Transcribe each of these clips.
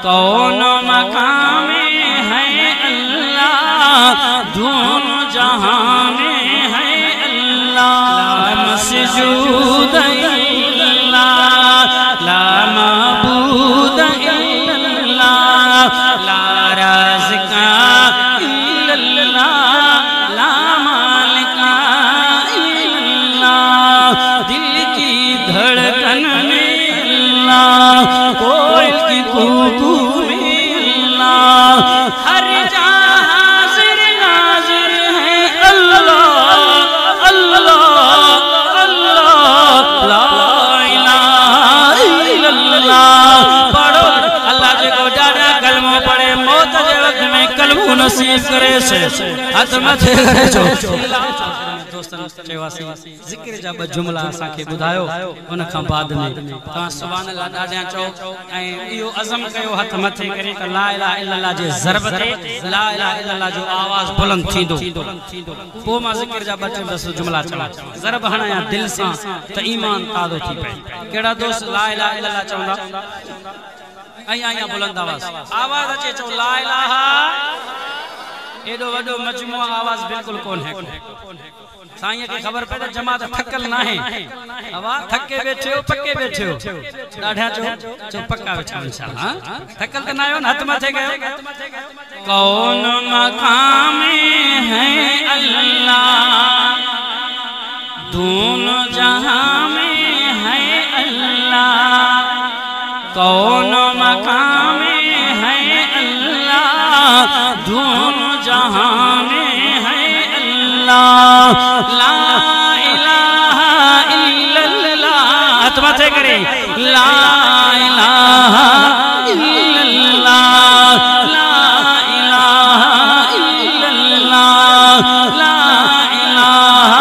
کون مقام میں ہے اللہ دونوں جہاں میں ہے اللہ مسجود اللہ لا معبود الا اللہ لا رازق الا اللہ لا مالک الا اللہ دل کی دھڑکن میں اللہ کوئل کی کوکو میں اللہ ہر جہاں حاضر ناظر ہے اللہ اللہ اللہ لا الہ الا اللہ پڑھو اللہ جے کو جانا کلمہ پڑھے موت جے وقت میں کلمہ نصیب کرے سے ہاتھ متھے کرے چھو دوستان چیواسی ذکر جا ب جملہ اساں کي ٻڌايو ان کان بعد میں تاں سبحان اللہ ڏاڍا چو ۽ اهو عزم کيو هٿ مٿي ڪري ته لا اله الا الله جي ضرب تي لا اله الا الله جو آواز بلند ٿيندو پوءِ مان ذکر جا ب جملہ چوا ضرب هڻايا دل سان ته ایمان تازو ٿي پئي ڪهڙا دوست لا اله الا الله چوندا ۽ آیا بلند آواز اچي چو لا اله ایڈو وڈو مجموعہ آواز بالکل کون ہے سائیں کی خبر پیدا جماعت تھکل نہ ہے آواز تھکے بیٹھے ہو پکے بیٹھے ہو ڈاڑھا چو پکا بیٹھے ہو انشاءاللہ تھکل تو نہ ہو نا ہاتھ ماتھے گئے کون مقام ہے اللہ دونوں جہاں میں ہے اللہ کون مقام ہے اللہ دونوں جہاں میں ہے اللہ لا الہ الا اللہ ہاتھ ماتھے کریں لا الہ الا اللہ لا الہ الا اللہ لا الہ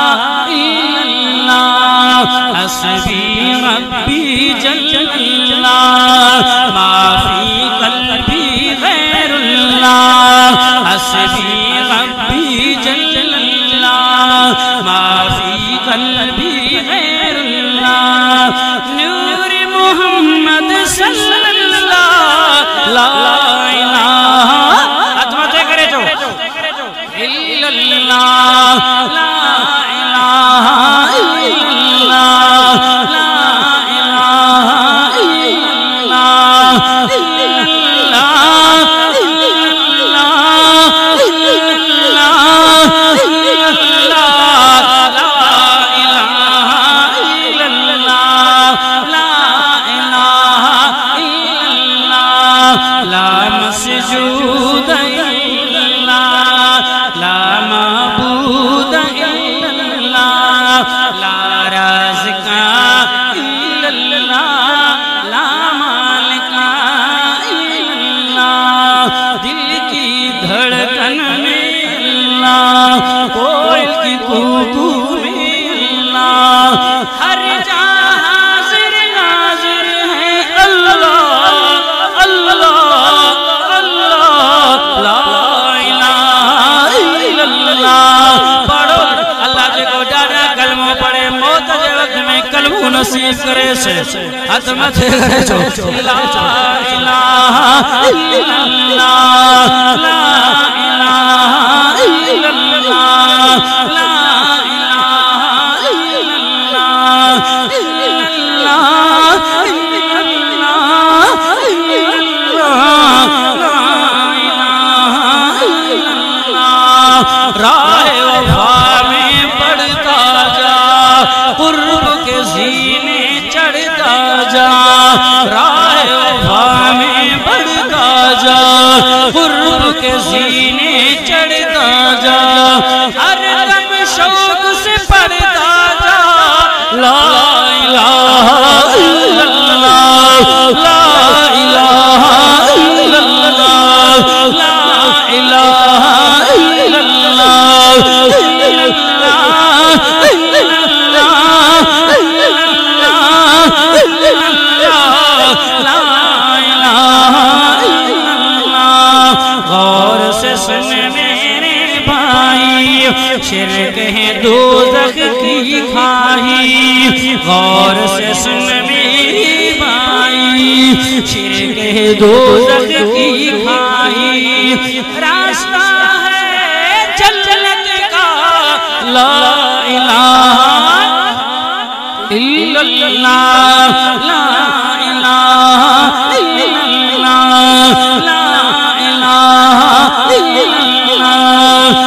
الا اللہ حسبی ربی جل اللہ ما فی قلبی غیر اللہ حسبی ربی جل اللہ ما فی قلبی غیر اللہ نور محمد صلی اللہ لا الہ ہاتھ ماتھے کرے جو الا اللہ لا الہ الا اللہ لا الہ الا مسجود اللہ لا معبود الا اللہ لا رازق الا اللہ لا مالک الا اللہ دل کی دھڑکن میں اللہ کوئل کی کوکو میں اللہ ہر جہاں حاضر ناظر ہے اللہ اللہ پڑھو اللہ جے کو جانا کلمہ پڑھے موت جے وقت میں کلمہ نصیب کرے سے ہاتھ ماتھے کرے چھو لا الہ الا اللہ لا الہ الا اللہ لا الہ الا اللہ الا اللہ راہ وفا میں بڑھتا جا قرب کے سینے چڑھتا جا راہ وفا میں بڑھتا جا قرب کے سینے چڑھتا جا ہر دم شوق سے پڑھتا جا لا الہ الا اللہ لا الہ الا اللہ لا الہ الا اللہ غور سے سن میرے بھائی شرک ہے دوزخ کی کھائی غور سے سن میرے بھائی شرک ہے دوزخ کی کھائی راستہ ہے جنت کا لا الہ الا اللہ لا الہ الا اللہ لا الہ الا اللہ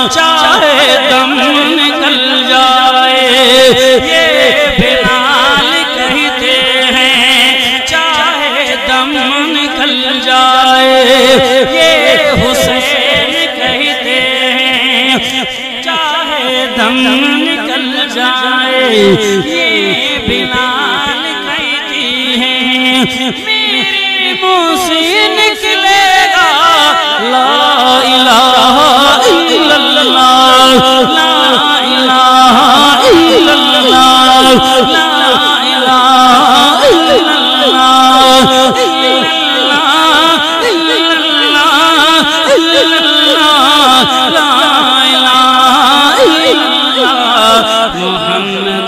چاہے دم نکل جائے یہ بلال کہتے ہیں چاہے دم نکل جائے یہ حسین کہتے ہیں چاہے دم نکل جائے یہ بلال کہتی ہیں میرے منہ سے نکلے گا لا الہ الا اللہ لا الہ الا اللہ لا الہ الا اللہ لا الہ الا اللہ محمد